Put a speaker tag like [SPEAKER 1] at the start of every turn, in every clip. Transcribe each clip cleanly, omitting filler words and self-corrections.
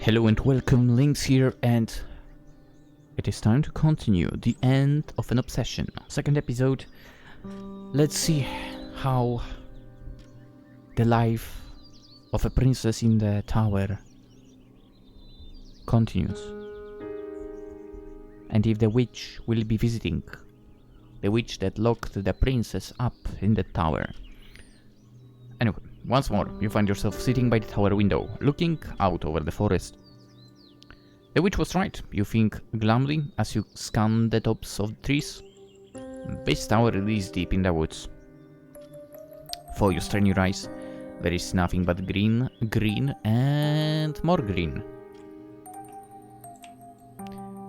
[SPEAKER 1] Hello and welcome, Lynx here, and it is time to continue the end of an obsession. Second episode. Let's see how the life of a princess in the tower continues. And if the witch will be visiting. The witch that locked the princess up in the tower. Anyway, once more, you find yourself sitting by the tower window, looking out over the forest. The witch was right, you think glumly as you scan the tops of the trees. This tower is deep in the woods. For you strain your eyes, there is nothing but green, green, and more green.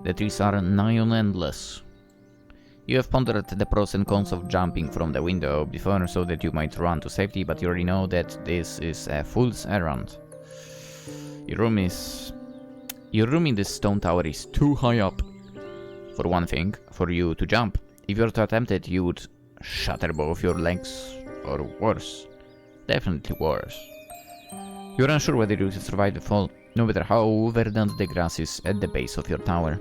[SPEAKER 1] The trees are nigh on endless. You have pondered the pros and cons of jumping from the window before so that you might run to safety, but you already know that this is a fool's errand. Your room in this stone tower is too high up. For one thing, for you to jump. If you were to attempt it, you would shatter both your legs, or worse. Definitely worse. You are unsure whether you will survive the fall, no matter how verdant the grass is at the base of your tower.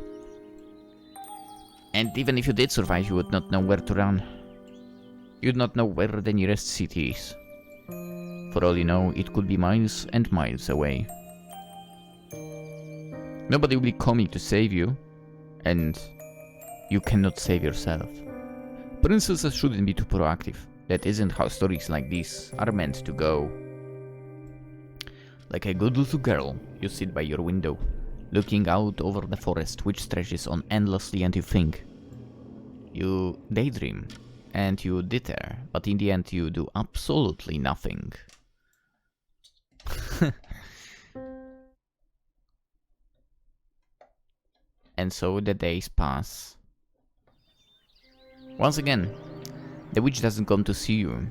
[SPEAKER 1] And even if you did survive, you would not know where to run. You would not know where the nearest city is. For all you know, it could be miles and miles away. Nobody will be coming to save you, and you cannot save yourself. Princesses shouldn't be too proactive. That isn't how stories like this are meant to go. Like a good little girl, you sit by your window, looking out over the forest which stretches on endlessly, and you think. You daydream, and you deter, but in the end you do absolutely nothing. And so the days pass. Once again, the witch doesn't come to see you.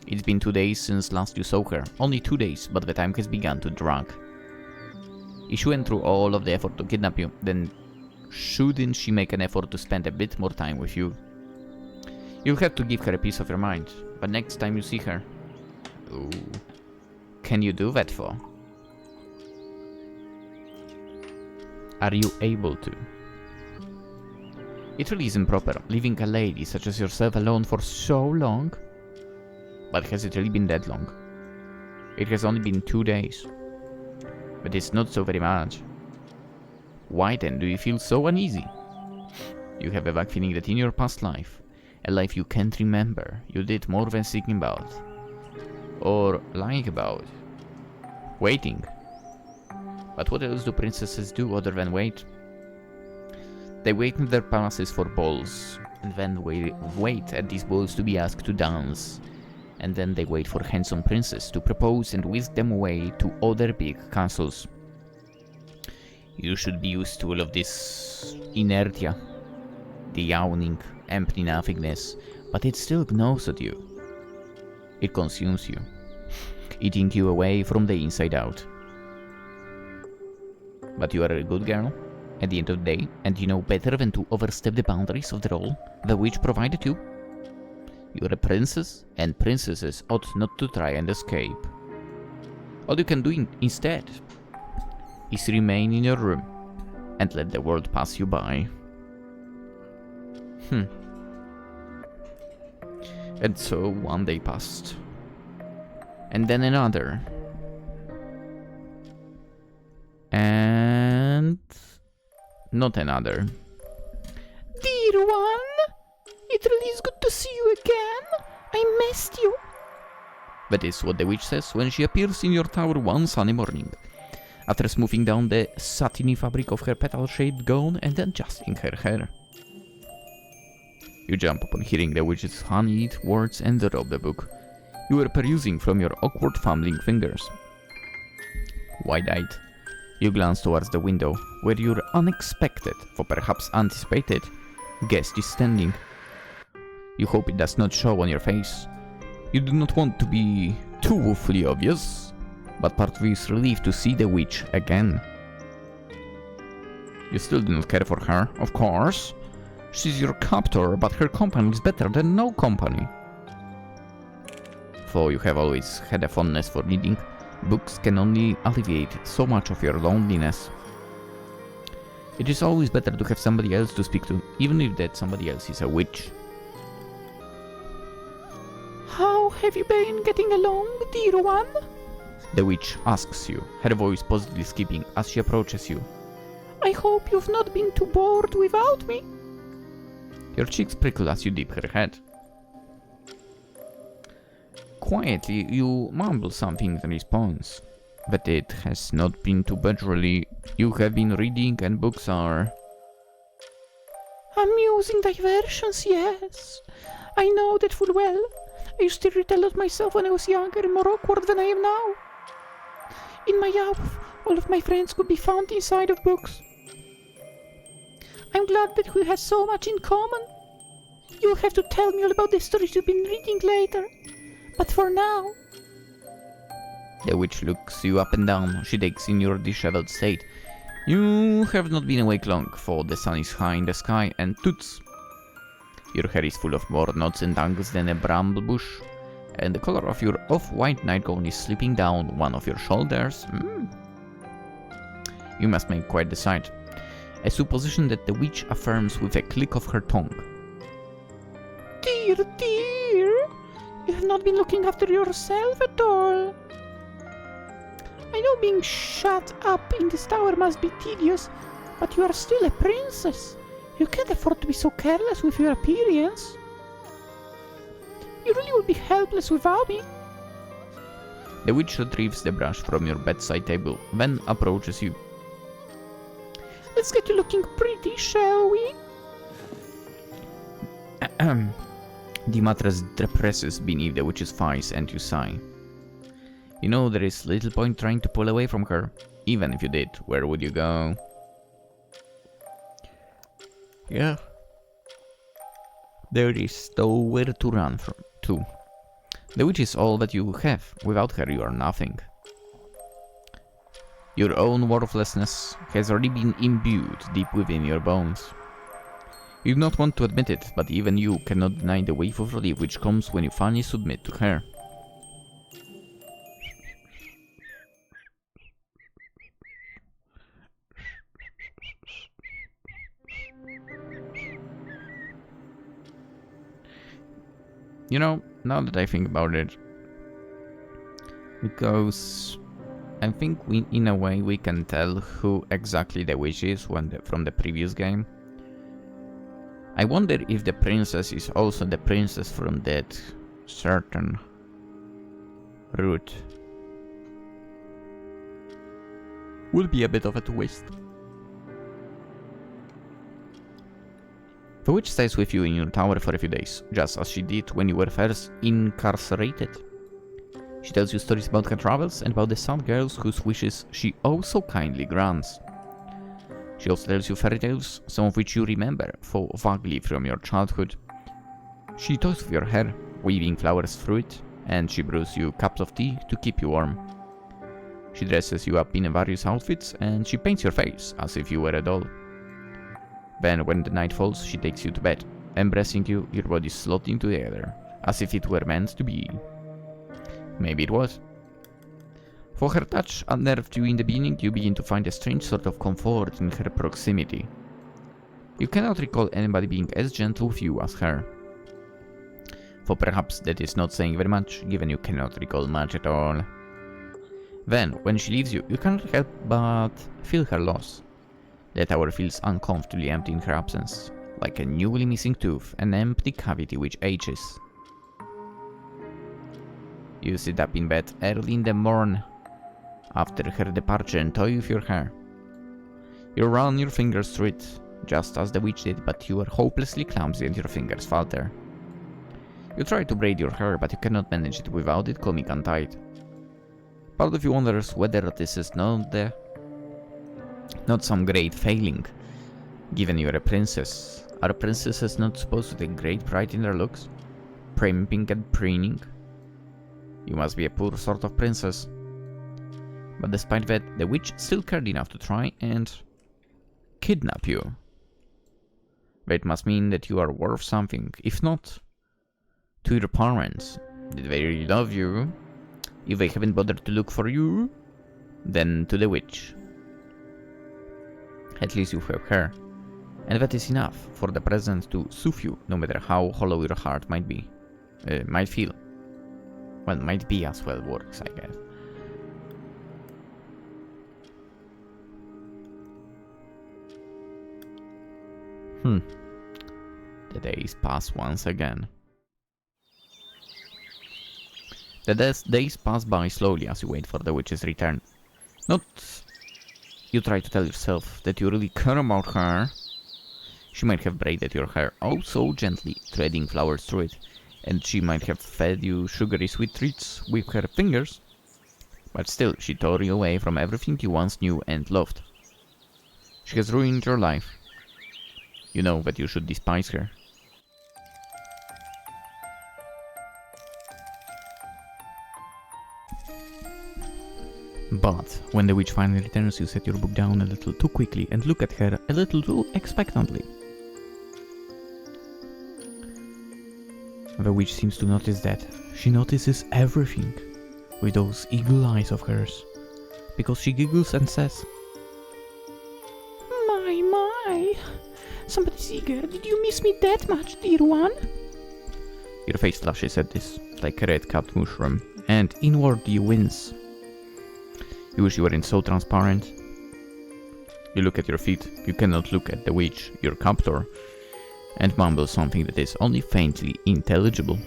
[SPEAKER 1] It's been 2 days since last you saw her. Only 2 days, but the time has begun to drag. If she went through all of the effort to kidnap you, then shouldn't she make an effort to spend a bit more time with you? You'll have to give her a piece of your mind, but next time you see her... Ooh, can you do that for? Are you able to? It really isn't proper, leaving a lady such as yourself alone for so long. But has it really been that long? It has only been 2 days. But it's not so very much. Why then do you feel so uneasy? You have a vague feeling that in your past life, a life you can't remember, you did more than thinking about. Or lying about. Waiting. But what else do princesses do other than wait? They wait in their palaces for balls, and then wait at these balls to be asked to dance. And then they wait for handsome princes to propose and whisk them away to other big castles. You should be used to all of this inertia, the yawning, empty nothingness, but it still gnaws at you. It consumes you, eating you away from the inside out. But you are a good girl at the end of the day, and you know better than to overstep the boundaries of the role the witch provided you. You are a princess, and princesses ought not to try and escape. All you can do instead is remain in your room and let the world pass you by. And so one day passed, and then another, and not another. Dear one, it really is good to see you again. I missed you. That is what the witch says when she appears in your tower one sunny morning, after smoothing down the satiny fabric of her petal-shaped gown and adjusting her hair. You jump upon hearing the witch's honeyed words and drop the book you were perusing from your awkward fumbling fingers. Wide-eyed, you glance towards the window, where your unexpected, for perhaps anticipated, guest is standing. You hope it does not show on your face. You do not want to be too woefully obvious, but part of you is relieved to see the witch again. You still do not care for her, of course. She's your captor, but her company is better than no company. For you have always had a fondness for reading, Books can only alleviate so much of your loneliness. It is always better to have somebody else to speak to, even if that somebody else is a witch.
[SPEAKER 2] How have you been getting along, dear one?
[SPEAKER 1] The witch asks you, her voice positively skipping as she approaches you.
[SPEAKER 2] I hope you've not been too bored without me.
[SPEAKER 1] Your cheeks prickle as you dip her head. Quietly, you mumble something in response, but it has not been too bad really. You have been reading and books are...
[SPEAKER 2] Amusing diversions, yes. I know that full well. I used to read a lot myself when I was younger and more awkward than I am now. In my youth, all of my friends could be found inside of books. I'm glad that we have so much in common. You'll have to tell me all about the stories you've been reading later. But for now...
[SPEAKER 1] The witch looks you up and down. She takes in your disheveled state. You have not been awake long, for the sun is high in the sky and toots. Your hair is full of more knots and tangles than a bramble bush, and the color of your off-white nightgown is slipping down one of your shoulders. You must make quite the sight. A supposition that the witch affirms with a click of her tongue.
[SPEAKER 2] Dear, dear, you have not been looking after yourself at all. I know being shut up in this tower must be tedious, but you are still a princess. You can't afford to be so careless with your appearance. You really would be helpless without me.
[SPEAKER 1] The witch retrieves the brush from your bedside table, then approaches you.
[SPEAKER 2] Let's get you looking pretty, shall we?
[SPEAKER 1] The mattress depresses beneath the witch's thighs and you sigh. You know there is little point trying to pull away from her. Even if you did, where would you go? Yeah. There is nowhere to run from to. The witch is all that you have. Without her you are nothing. Your own worthlessness has already been imbued deep within your bones. You do not want to admit it, but even you cannot deny the wave of relief which comes when you finally submit to her. You know, now that I think about it, because I think in a way we can tell who exactly the witch is from the previous game. I wonder if the princess is also the princess from that certain route. Will be a bit of a twist. The witch stays with you in your tower for a few days, just as she did when you were first incarcerated. She tells you stories about her travels and about the sad girls whose wishes she also kindly grants. She also tells you fairy tales, some of which you remember vaguely from your childhood. She toys with your hair, weaving flowers through it, and she brews you cups of tea to keep you warm. She dresses you up in various outfits, and she paints your face as if you were a doll. Then, when the night falls, she takes you to bed. Embracing you, your body slotting together, as if it were meant to be. Maybe it was. For her touch unnerved you in the beginning, you begin to find a strange sort of comfort in her proximity. You cannot recall anybody being as gentle with you as her. For perhaps that is not saying very much, given you cannot recall much at all. Then, when she leaves you, you cannot help but feel her loss. The tower feels uncomfortably empty in her absence, like a newly missing tooth, an empty cavity which ages. You sit up in bed early in the morn, after her departure, and toy with your hair. You run your fingers through it, just as the witch did, but you are hopelessly clumsy and your fingers falter. You try to braid your hair, but you cannot manage it without it coming untied. Part of you wonders whether this is not some great failing, given you are a princess. Are princesses not supposed to take great pride in their looks? Primping and preening? You must be a poor sort of princess. But despite that, the witch still cared enough to try and kidnap you. That must mean that you are worth something, if not to your parents. Did they really love you? If they haven't bothered to look for you, then to the witch. At least you have her. And that is enough for the present to soothe you, no matter how hollow your heart might be. Might feel. Well, might be as well works, I guess. The days pass once again. The days pass by slowly as you wait for the witch's return. Not you try to tell yourself that you really care about her. She might have braided your hair oh so gently, threading flowers through it, and she might have fed you sugary sweet treats with her fingers. But still, she tore you away from everything you once knew and loved. She has ruined your life. You know that you should despise her. But when the witch finally returns, you set your book down a little too quickly and look at her a little too expectantly. The witch seems to notice that. She notices everything with those eagle eyes of hers, because she giggles and says,
[SPEAKER 2] My, somebody's eager. Did you miss me that much, dear one?
[SPEAKER 1] Your face flushes at this, like a red-capped mushroom, and inwardly you wince. You wish you weren't so transparent. You look at your feet, you cannot look at the witch, your captor, and mumble something that is only faintly intelligible.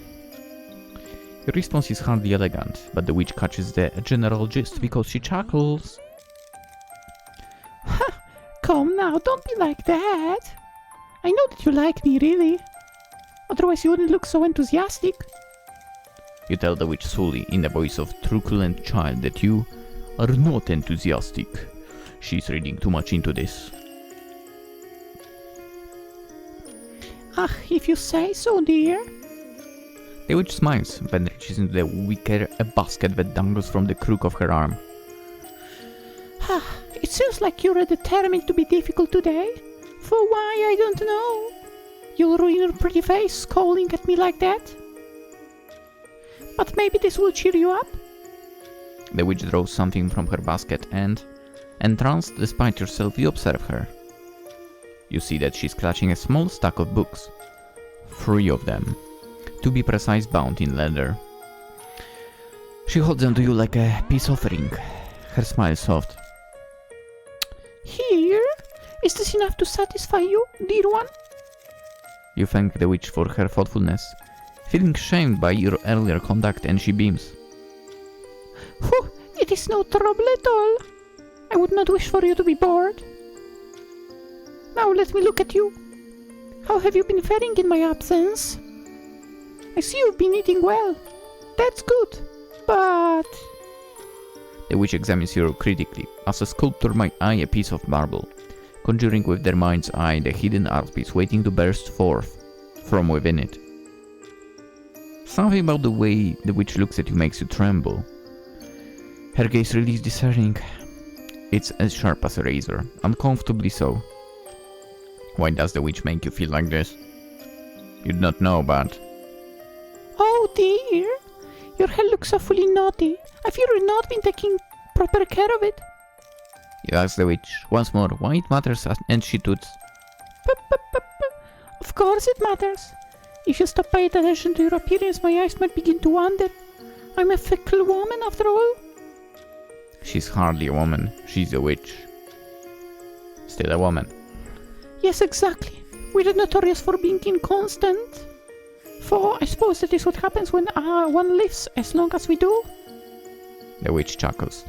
[SPEAKER 1] Your response is hardly elegant, but the witch catches the general gist because she chuckles.
[SPEAKER 2] Ha! Come now, don't be like that. I know that you like me, really. Otherwise you wouldn't look so enthusiastic.
[SPEAKER 1] You tell the witch slowly, in the voice of truculent child, that you are not enthusiastic. She's reading too much into this.
[SPEAKER 2] Ah, if you say so, dear.
[SPEAKER 1] The witch smiles, then reaches into the wicker a basket that dangles from the crook of her arm.
[SPEAKER 2] Ah, it seems like you're determined to be difficult today. For why, I don't know. You'll ruin your pretty face calling at me like that. But maybe this will cheer you up.
[SPEAKER 1] The witch draws something from her basket and, entranced despite yourself, you observe her. You see that she's clutching a small stack of books. 3 of them. To be precise, bound in leather. She holds them to you like a peace offering. Her smile is soft.
[SPEAKER 2] Here? Is this enough to satisfy you, dear one?
[SPEAKER 1] You thank the witch for her thoughtfulness, feeling shamed by your earlier conduct, and she beams.
[SPEAKER 2] Whew, it is no trouble at all. I would not wish for you to be bored. Now let me look at you. How have you been faring in my absence? I see you've been eating well. That's good, but...
[SPEAKER 1] The witch examines you critically, as a sculptor might eye a piece of marble, conjuring with their mind's eye the hidden art piece waiting to burst forth from within it. Something about the way the witch looks at you makes you tremble. Her gaze really is discerning. It's as sharp as a razor, uncomfortably so. Why does the witch make you feel like this? You'd not know, but...
[SPEAKER 2] Oh dear, your hair looks awfully naughty. Have you not been taking proper care of it?
[SPEAKER 1] You ask the witch once more why it matters, and she toots.
[SPEAKER 2] Of course it matters. If you stop paying attention to your appearance, my eyes might begin to wander. I'm a fickle woman after all.
[SPEAKER 1] She's hardly a woman, she's a witch. Still a woman.
[SPEAKER 2] Yes, exactly. We're notorious for being inconstant. For I suppose that is what happens when one lives as long as we do.
[SPEAKER 1] The witch chuckles.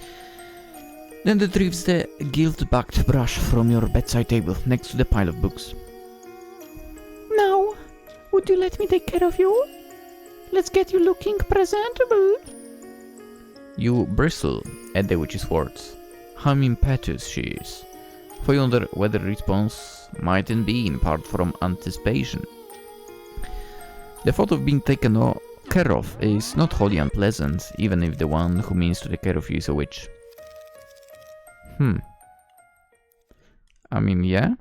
[SPEAKER 1] Then retrieves the gilt-backed brush from your bedside table next to the pile of books.
[SPEAKER 2] Now, would you let me take care of you? Let's get you looking presentable.
[SPEAKER 1] You bristle at the witch's words. How impetuous she is. For you wonder whether the response mightn't be in part from anticipation. The thought of being taken care of is not wholly unpleasant, even if the one who means to take care of you is a witch. I mean, yeah.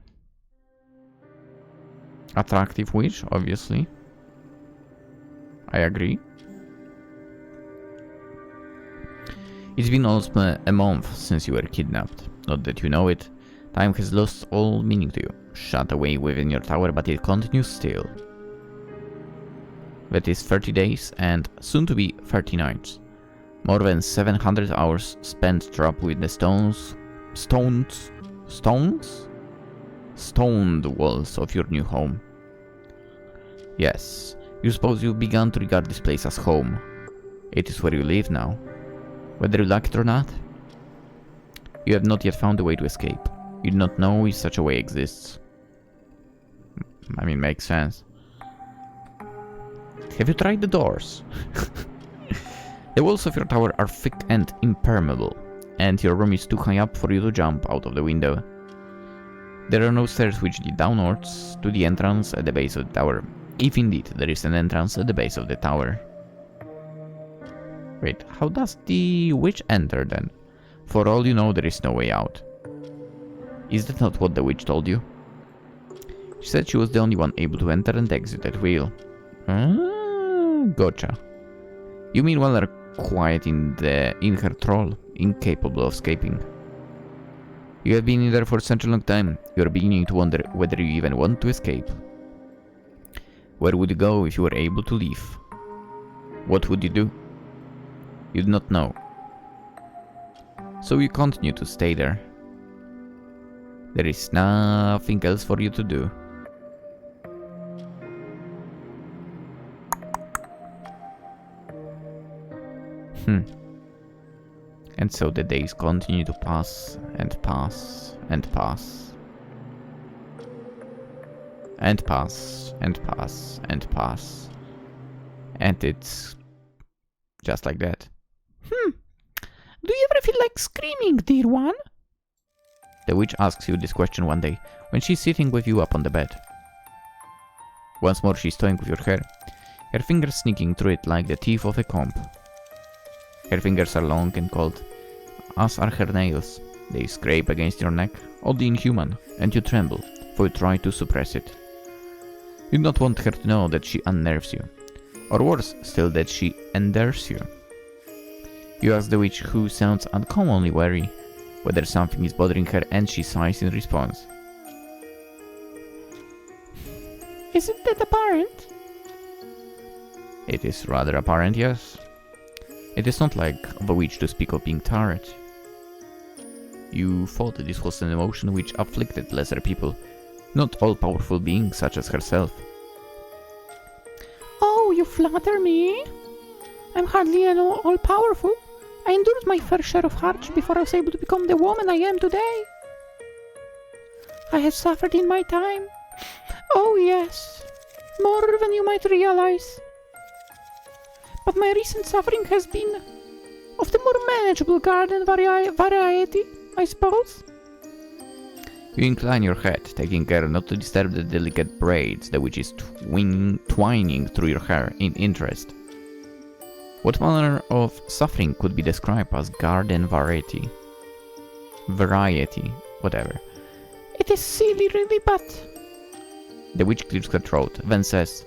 [SPEAKER 1] Attractive witch, obviously. I agree. It's been almost a month since you were kidnapped. Not that you know it. Time has lost all meaning to you. Shut away within your tower, but it continues still. That is 30 days and soon to be 30 nights. More than 700 hours spent trapped with the stoned walls of your new home. Yes, you suppose you've begun to regard this place as home. It is where you live now. Whether you like it or not, you have not yet found a way to escape. You do not know if such a way exists. I mean, makes sense. Have you tried the doors? The walls of your tower are thick and impermeable, and your room is too high up for you to jump out of the window. There are no stairs which lead downwards to the entrance at the base of the tower, if indeed there is an entrance at the base of the tower. Wait, how does the witch enter then? For all you know, there is no way out. Is that not what the witch told you? She said she was the only one able to enter and exit at will. Gotcha. You meanwhile are quiet in her troll, incapable of escaping. You have been in there for such a long time, you are beginning to wonder whether you even want to escape. Where would you go if you were able to leave? What would you do? You do not know. So you continue to stay there. There is nothing else for you to do. And so the days continue to pass and pass and pass. And pass and pass and pass. And it's just like that.
[SPEAKER 2] Do you ever feel like screaming, dear one?
[SPEAKER 1] The witch asks you this question one day, when she's sitting with you up on the bed. Once more she's toying with your hair, her fingers sneaking through it like the teeth of a comb. Her fingers are long and cold, as are her nails. They scrape against your neck, oddly inhuman, and you tremble, for you try to suppress it. You do not want her to know that she unnerves you, or worse still that she endears you. You ask the witch, who sounds uncommonly wary, whether something is bothering her, and she sighs in response.
[SPEAKER 2] Isn't that apparent?
[SPEAKER 1] It is rather apparent, yes. It is not like the witch to speak of being tired. You thought that this was an emotion which afflicted lesser people, not all-powerful beings such as herself.
[SPEAKER 2] Oh, you flatter me. I'm hardly all-powerful. I endured my fair share of hardship before I was able to become the woman I am today. I have suffered in my time. Oh yes, more than you might realize. But my recent suffering has been of the more manageable garden variety, I suppose.
[SPEAKER 1] You incline your head, taking care not to disturb the delicate braids the witch is twining through your hair in interest. What manner of suffering could be described as garden variety? Variety, whatever.
[SPEAKER 2] It is silly, really, but...
[SPEAKER 1] The witch clears her throat, then says,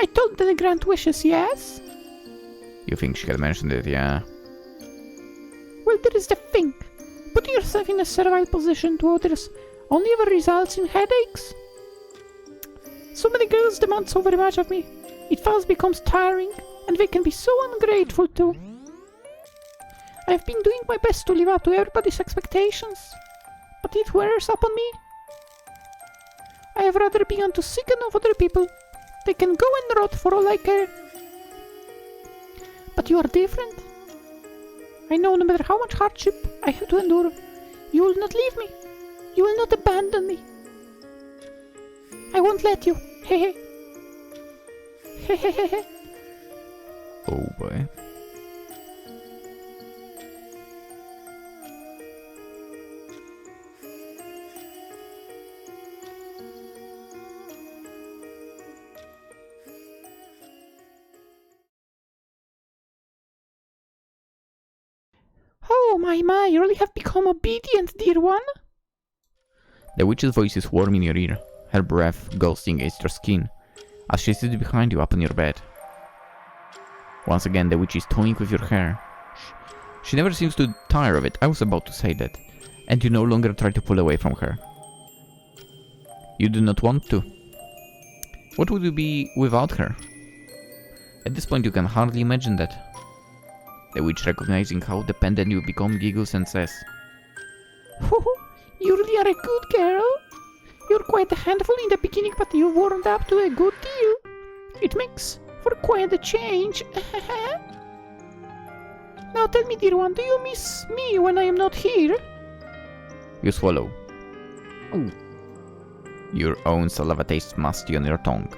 [SPEAKER 2] I told the grant wishes, yes?
[SPEAKER 1] You think she had mentioned it, yeah?
[SPEAKER 2] Well, there is the thing. Putting yourself in a servile position to others only ever results in headaches. So many girls demand so very much of me. It fast becomes tiring, and they can be so ungrateful too. I have been doing my best to live up to everybody's expectations, but it wears upon me. I have rather begun to sicken of other people. They can go and rot for all I care. But you are different. I know no matter how much hardship I have to endure, you will not leave me. You will not abandon me. I won't let you. Hehe. Hehehehe.
[SPEAKER 1] Oh boy.
[SPEAKER 2] Oh my, you really have become obedient, dear one.
[SPEAKER 1] The witch's voice is warm in your ear, her breath ghosting against your skin, as she sits behind you up on your bed. Once again, the witch is toying with your hair. She never seems to tire of it. I was about to say that. And you no longer try to pull away from her. You do not want to. What would you be without her? At this point you can hardly imagine that. The witch, recognizing how dependent you become, giggles and says,
[SPEAKER 2] You really are a good girl. You're quite a handful in the beginning, but you've warmed up to a good deal. It makes for quite a change. Now tell me, dear one, do you miss me when I am not here?
[SPEAKER 1] You swallow. Ooh. Your own saliva tastes musty on your tongue,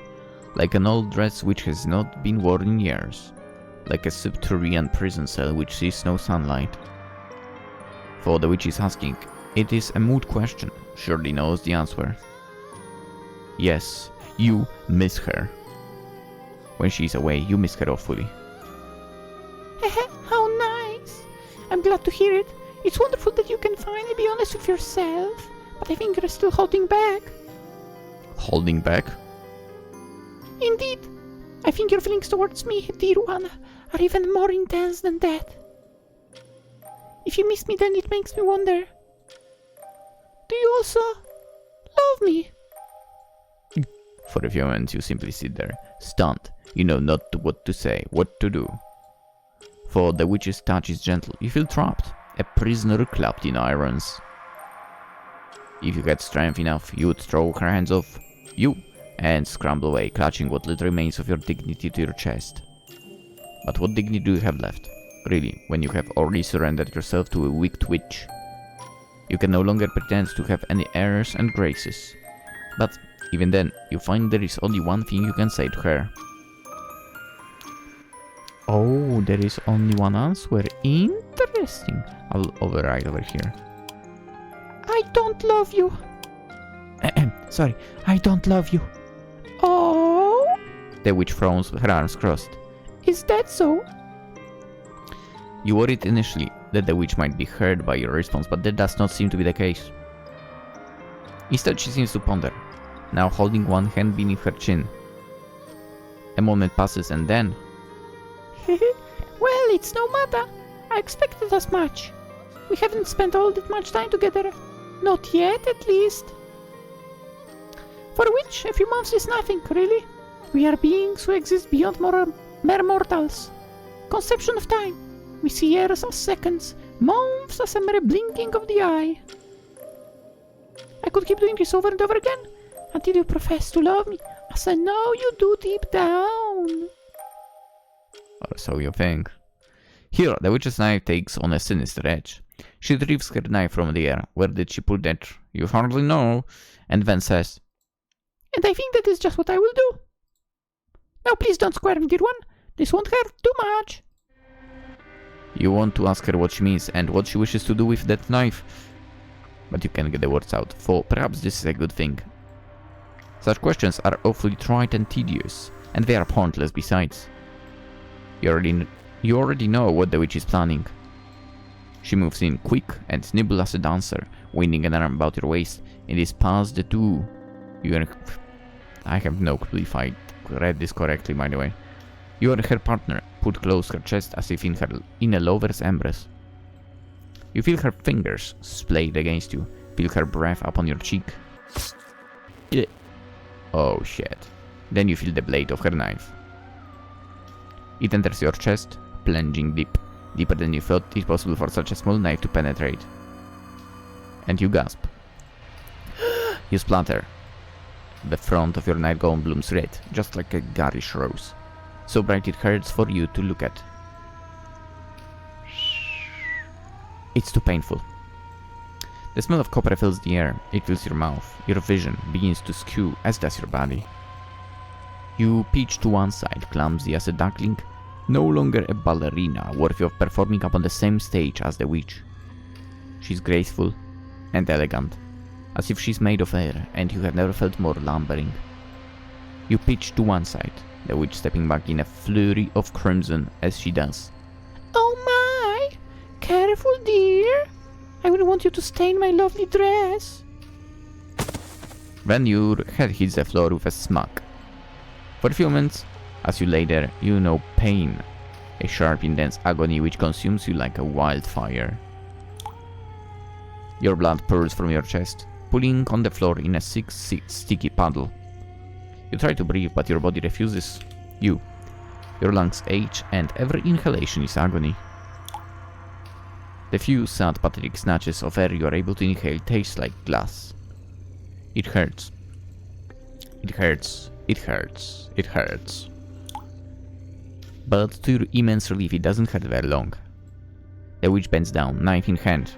[SPEAKER 1] like an old dress which has not been worn in years, like a subterranean prison cell which sees no sunlight. For the witch is asking, it is a moot question, surely knows the answer. Yes, you miss her. When she is away, you miss her awfully.
[SPEAKER 2] How nice! I'm glad to hear it. It's wonderful that you can finally be honest with yourself, but I think you're still holding back.
[SPEAKER 1] Holding back?
[SPEAKER 2] Indeed. I think your feelings towards me, dear one, are even more intense than that. If you miss me, then it makes me wonder. Do you also love me?
[SPEAKER 1] For a few moments you simply sit there, stunned. You know not what to say, what to do. For the witch's touch is gentle. You feel trapped, a prisoner clapped in irons. If you had strength enough, you would throw her hands off you and scramble away, clutching what little remains of your dignity to your chest. But what dignity do you have left, really, when you have already surrendered yourself to a wicked witch? You can no longer pretend to have any airs and graces. But even then, you find there is only one thing you can say to her. Oh, there is only one answer. Interesting. I'll override over here.
[SPEAKER 2] I don't love you.
[SPEAKER 1] Sorry, I don't love you.
[SPEAKER 2] Oh?
[SPEAKER 1] The witch frowns, her arms crossed.
[SPEAKER 2] Is that so?
[SPEAKER 1] You worried initially that the witch might be hurt by your response, but that does not seem to be the case. Instead, she seems to ponder, now holding one hand beneath her chin. A moment passes and then...
[SPEAKER 2] Well, it's no matter. I expected as much. We haven't spent all that much time together. Not yet, at least. For a witch, a few months is nothing, really. We are beings who exist beyond mere mortals. Conception of time. We see years as seconds, months as a mere blinking of the eye. I could keep doing this over and over again, until you profess to love me, as I know you do deep down.
[SPEAKER 1] Or so you think. Here, the witch's knife takes on a sinister edge. She retrieves her knife from the air. Where did she pull that? You hardly know. And then says,
[SPEAKER 2] And I think that is just what I will do. Now please don't squirm, dear one. This won't hurt too much.
[SPEAKER 1] You want to ask her what she means and what she wishes to do with that knife. But you can't get the words out, for perhaps this is a good thing. Such questions are awfully trite and tedious, and they are pointless besides. You already know what the witch is planning. She moves in quick and nimble as a dancer, winding an arm about your waist. It is past the two. I have no clue if I read this correctly, by the way. You are her partner, put close her chest as if in a lover's embrace. You feel her fingers splayed against you, feel her breath upon your cheek. Oh shit. Then you feel the blade of her knife. It enters your chest, plunging deep, deeper than you thought it possible for such a small knife to penetrate. And you gasp. You splatter. The front of your nightgown blooms red, just like a garish rose, so bright it hurts for you to look at. It's too painful. The smell of copper fills the air, it fills your mouth, your vision begins to skew, as does your body. You pitch to one side, clumsy as a duckling, no longer a ballerina worthy of performing upon the same stage as the witch. She's graceful and elegant, as if she's made of air, and you have never felt more lumbering. You pitch to one side, the witch stepping back in a flurry of crimson as she does.
[SPEAKER 2] Oh my! Careful, dear! I will want you to stain my lovely dress.
[SPEAKER 1] Then your head hits the floor with a smack. For a few moments, as you lay there, you know pain. A sharp, intense agony which consumes you like a wildfire. Your blood pours from your chest, pooling on the floor in a sticky puddle. You try to breathe, but your body refuses you. Your lungs ache, and every inhalation is agony. The few sad, pathetic snatches of air you are able to inhale taste like glass. It hurts. It hurts. It hurts. It hurts. But to your immense relief, it doesn't hurt very long. The witch bends down, knife in hand.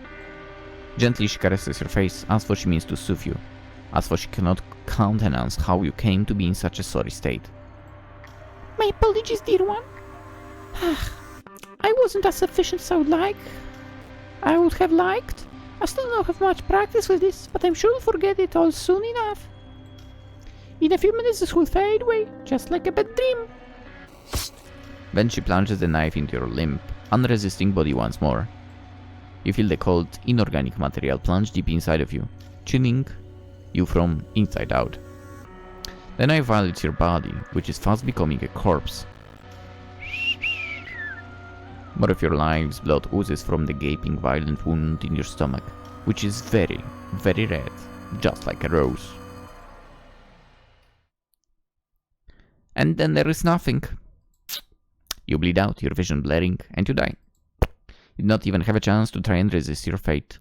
[SPEAKER 1] Gently she caresses your face, as for she means to soothe you, as for she cannot countenance how you came to be in such a sorry state.
[SPEAKER 2] My apologies, dear one. I wasn't as efficient as I would have liked. I still don't have much practice with this, but I'm sure I'll forget it all soon enough. In a few minutes this will fade away, just like a bad dream.
[SPEAKER 1] Then she plunges the knife into your limp, unresisting body once more. You feel the cold, inorganic material plunge deep inside of you, chilling you from inside out. The knife violates your body, which is fast becoming a corpse. More of your life's blood oozes from the gaping, violent wound in your stomach, which is very, very red, just like a rose. And then there is nothing. You bleed out, your vision blaring, and you die. You do not even have a chance to try and resist your fate.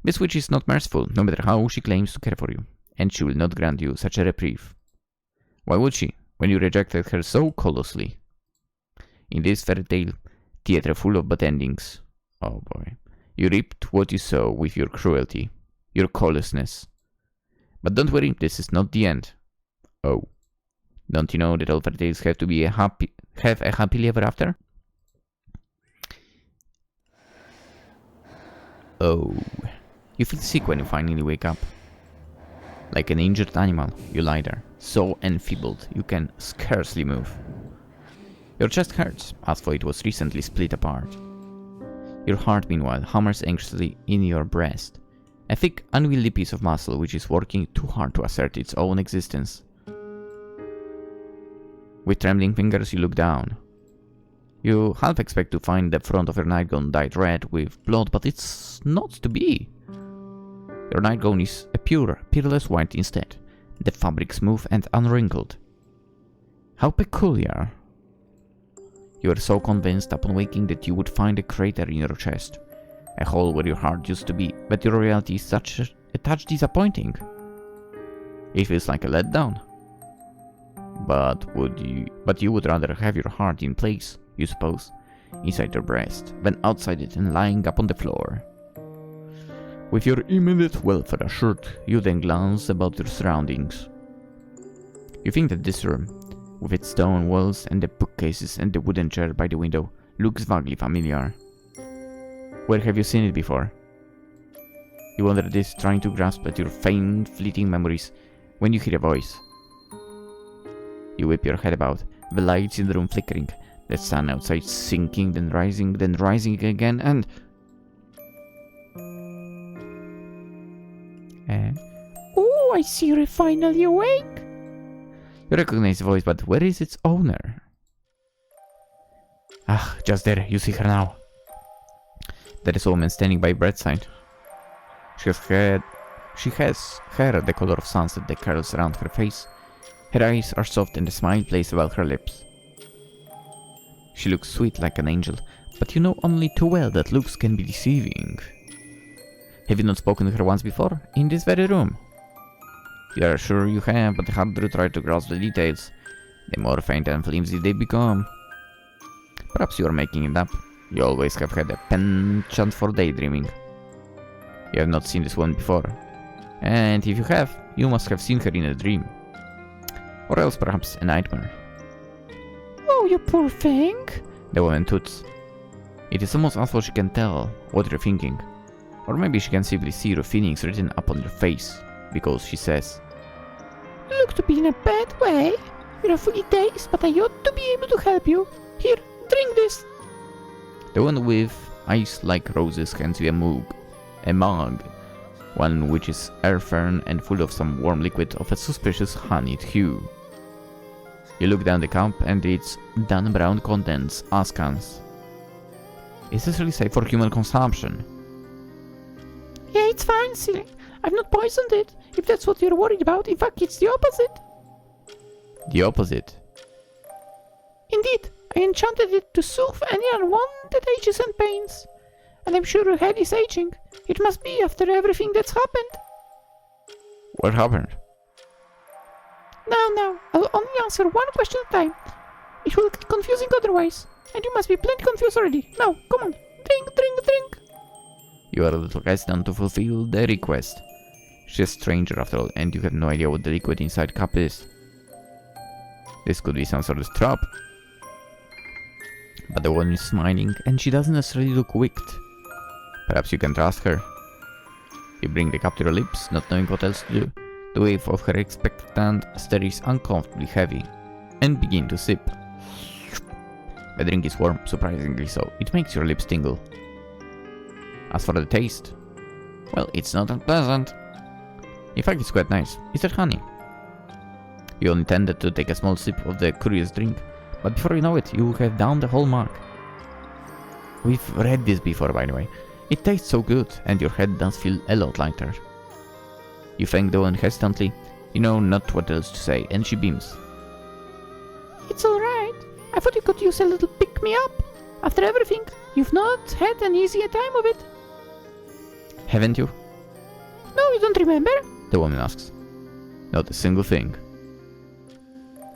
[SPEAKER 1] This witch is not merciful, no matter how she claims to care for you, and she will not grant you such a reprieve. Why would she, when you rejected her so colossally? In this fairy tale, theatre full of bad endings, oh boy, you reaped what you sow with your cruelty, your callousness. But don't worry, this is not the end. Oh, don't you know that all fairy tales have a happily ever after? Oh, you feel sick when you finally wake up. Like an injured animal, you lie there, so enfeebled you can scarcely move. Your chest hurts, as though it was recently split apart. Your heart, meanwhile, hammers anxiously in your breast, a thick, unwieldy piece of muscle which is working too hard to assert its own existence. With trembling fingers you look down. You half expect to find the front of your nightgown dyed red with blood, but it's not to be. Your nightgown is a pure, peerless white instead, the fabric smooth and unwrinkled. How peculiar. You were so convinced upon waking that you would find a crater in your chest, a hole where your heart used to be, but your reality is a touch disappointing. It feels like a letdown. But you would rather have your heart in place, you suppose, inside your breast, than outside it and lying up on the floor. With your immediate welfare assured, you then glance about your surroundings. You think that this room, with its stone walls and the bookcases and the wooden chair by the window, looks vaguely familiar. Where have you seen it before? You wonder this, trying to grasp at your faint, fleeting memories, when you hear a voice. You whip your head about, the lights in the room flickering, the sun outside sinking, then rising again, and...
[SPEAKER 2] Oh, I see you're finally awake.
[SPEAKER 1] You recognize the voice, but where is its owner? Ah, just there, you see her now. There is a woman standing by bedside. She has hair the color of sunset that curls around her face. Her eyes are soft and a smile plays about her lips. She looks sweet like an angel, but you know only too well that looks can be deceiving. Have you not spoken to her once before? In this very room? You are sure you have, but the harder you try to grasp the details, the more faint and flimsy they become. Perhaps you are making it up. You always have had a penchant for daydreaming. You have not seen this woman before. And if you have, you must have seen her in a dream. Or else perhaps a nightmare.
[SPEAKER 2] Oh, you poor thing.
[SPEAKER 1] The woman toots. It is almost as though she can tell what you're thinking. Or maybe she can simply see your feelings written upon your face, because she says,
[SPEAKER 2] You look to be in a bad way. You're fully dazed, but I ought to be able to help you. Here, drink this.
[SPEAKER 1] The one with eyes like roses hands you a mug, one which is earthen and full of some warm liquid of a suspicious honeyed hue. You look down the cup and it's dun brown contents, askance. Is this really safe for human consumption?
[SPEAKER 2] Yeah, it's fine, silly. I've not poisoned it, if that's what you're worried about. In fact, it's the opposite.
[SPEAKER 1] The opposite.
[SPEAKER 2] Indeed, I enchanted it to soothe any unwanted aches and pains. And I'm sure your head is aging. It must be after everything that's happened.
[SPEAKER 1] What happened?
[SPEAKER 2] Now, I'll only answer one question at a time. It will get confusing otherwise. And you must be plenty confused already. Now, come on. Drink.
[SPEAKER 1] You are the hesitant to fulfill the request. She's a stranger after all, and you have no idea what the liquid inside cup is. This could be some sort of trap. But the woman is smiling, and she doesn't necessarily look wicked. Perhaps you can trust her. You bring the cup to your lips, not knowing what else to do. The wave of her expectant stare is uncomfortably heavy, and begin to sip. The drink is warm, surprisingly so. It makes your lips tingle. As for the taste, well, it's not unpleasant. In fact, it's quite nice. Is it honey? You only intended to take a small sip of the curious drink, but before you know it, you have downed the whole mug. We've read this before, by the way. It tastes so good, and your head does feel a lot lighter. You thank the woman hesitantly. You know not what else to say, and she beams.
[SPEAKER 2] It's alright. I thought you could use a little pick-me-up. After everything, you've not had an easy time of it.
[SPEAKER 1] Haven't you?
[SPEAKER 2] No, you don't remember?
[SPEAKER 1] The woman asks. Not a single thing.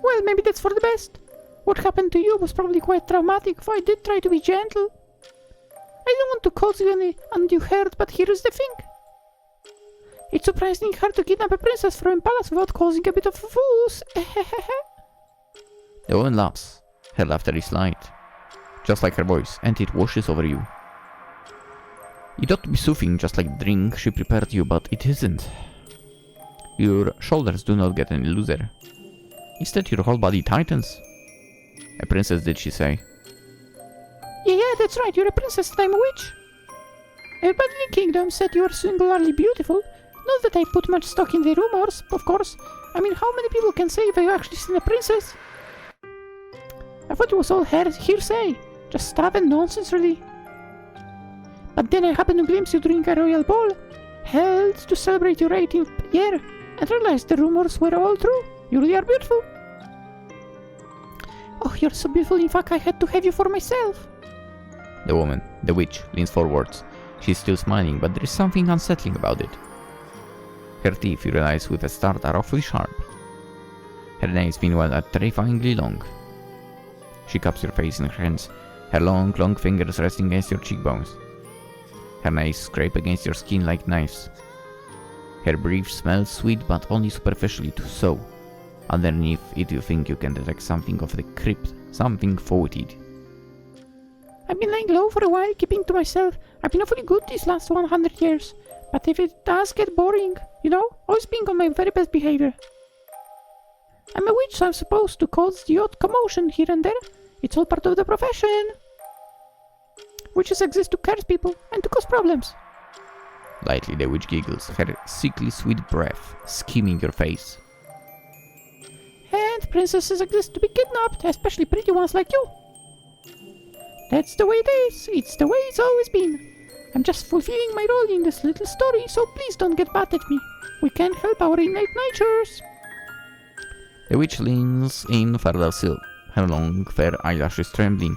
[SPEAKER 2] Well, maybe that's for the best. What happened to you was probably quite traumatic, if I did try to be gentle. I don't want to cause you any undue hurt, but here is the thing. It's surprisingly hard to kidnap a princess from a palace without causing a bit of a fuss.
[SPEAKER 1] The woman laughs. Her laughter is light, just like her voice, and it washes over you. It ought to be soothing, just like the drink she prepared you, but it isn't. Your shoulders do not get any looser. Instead, your whole body tightens. A princess, did she say?
[SPEAKER 2] Yeah, that's right, you're a princess and I'm a witch. Everybody in the kingdom said you were singularly beautiful. Not that I put much stock in the rumors, of course. I mean, how many people can say they've actually seen a princess? I thought it was all hearsay. Just stuff and nonsense, really. But then I happened to glimpse you during a royal ball, held to celebrate your 18th year, and realized the rumors were all true. You really are beautiful. Oh, you're so beautiful, in fact I had to have you for myself.
[SPEAKER 1] The woman, the witch, leans forwards. She's still smiling, but there is something unsettling about it. Her teeth, you realize with a start, are awfully sharp. Her nails, meanwhile, are terrifyingly long. She cups your face in her hands, her long fingers resting against your cheekbones. Her nails scrape against your skin like knives. Her breath smells sweet, but only superficially so. Underneath it you think you can detect something of the crypt, something faulted.
[SPEAKER 2] I've been laying low for a while, keeping to myself. I've been awfully good these last 100 years. But if it does get boring, you know, always being on my very best behavior. I'm a witch, so I'm supposed to cause the odd commotion here and there. It's all part of the profession. Witches exist to curse people and to cause problems.
[SPEAKER 1] Lightly the witch giggles, her sickly sweet breath skimming your face.
[SPEAKER 2] And princesses exist to be kidnapped, especially pretty ones like you. That's the way it is. It's the way it's always been. I'm just fulfilling my role in this little story, so please don't get mad at me. We can't help our innate natures.
[SPEAKER 1] The witch leans in further still, her long fair eyelashes trembling.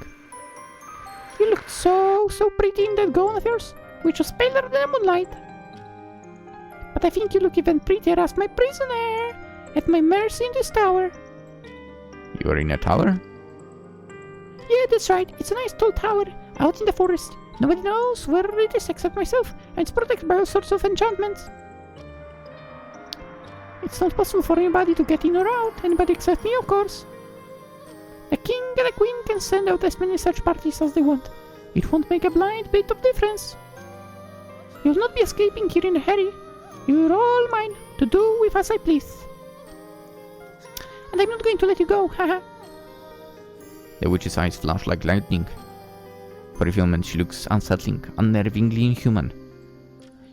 [SPEAKER 2] You looked so pretty in that gown of yours, which was paler than the moonlight. But I think you look even prettier as my prisoner, at my mercy in this tower.
[SPEAKER 1] You are in a tower?
[SPEAKER 2] Yeah, that's right. It's a nice tall tower, out in the forest. Nobody knows where it is except myself, and it's protected by all sorts of enchantments. It's not possible for anybody to get in or out, anybody except me, of course. The king and the queen can send out as many search parties as they want. It won't make a blind bit of difference. You'll not be escaping here in a hurry. You're all mine, to do with as I please. And I'm not going to let you go, haha.
[SPEAKER 1] The witch's eyes flash like lightning. For a few moments she looks unsettling, unnervingly inhuman.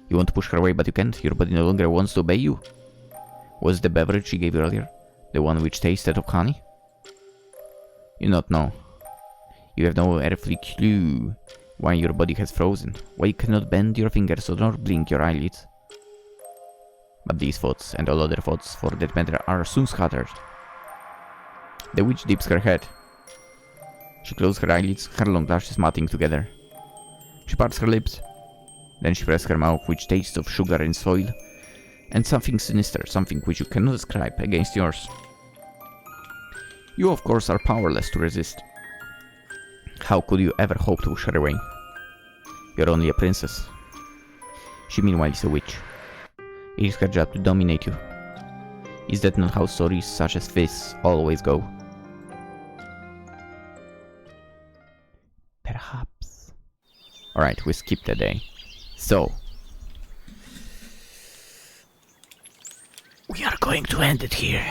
[SPEAKER 1] You want to push her away, but you can't. Your body no longer wants to obey you. Was the beverage she gave you earlier the one which tasted of honey? You not know. You have no earthly clue why your body has frozen, why you cannot bend your fingers or nor blink your eyelids. But these thoughts, and all other thoughts for that matter, are soon scattered. The witch dips her head. She closes her eyelids, her long lashes matting together. She parts her lips. Then she presses her mouth, which tastes of sugar and soil, and something sinister, something which you cannot describe, against yours. You, of course, are powerless to resist. How could you ever hope to push her away? You're only a princess. She meanwhile is a witch. It is her job to dominate you. Is that not how stories such as this always go? Perhaps. Alright, we skipped a day. So, we are going to end it here.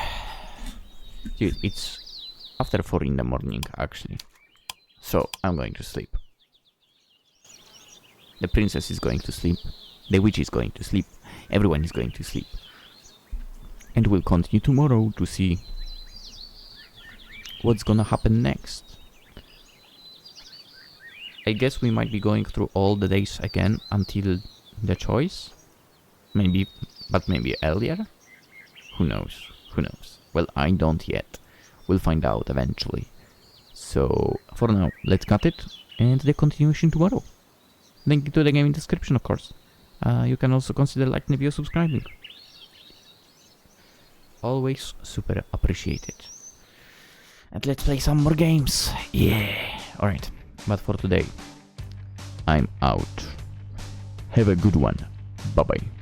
[SPEAKER 1] Dude, it's after 4 in the morning, actually. So, I'm going to sleep. The princess is going to sleep. The witch is going to sleep. Everyone is going to sleep. And we'll continue tomorrow to see what's gonna happen next. I guess we might be going through all the days again until the choice. Maybe, but maybe earlier? Who knows? Who knows? Well, I don't yet. We'll find out eventually. So, for now, let's cut it, and the continuation tomorrow. Link to the game in the description, of course. You can also consider liking the video, subscribing. Always super appreciated. And let's play some more games. Yeah. Alright, but for today, I'm out. Have a good one. Bye-bye.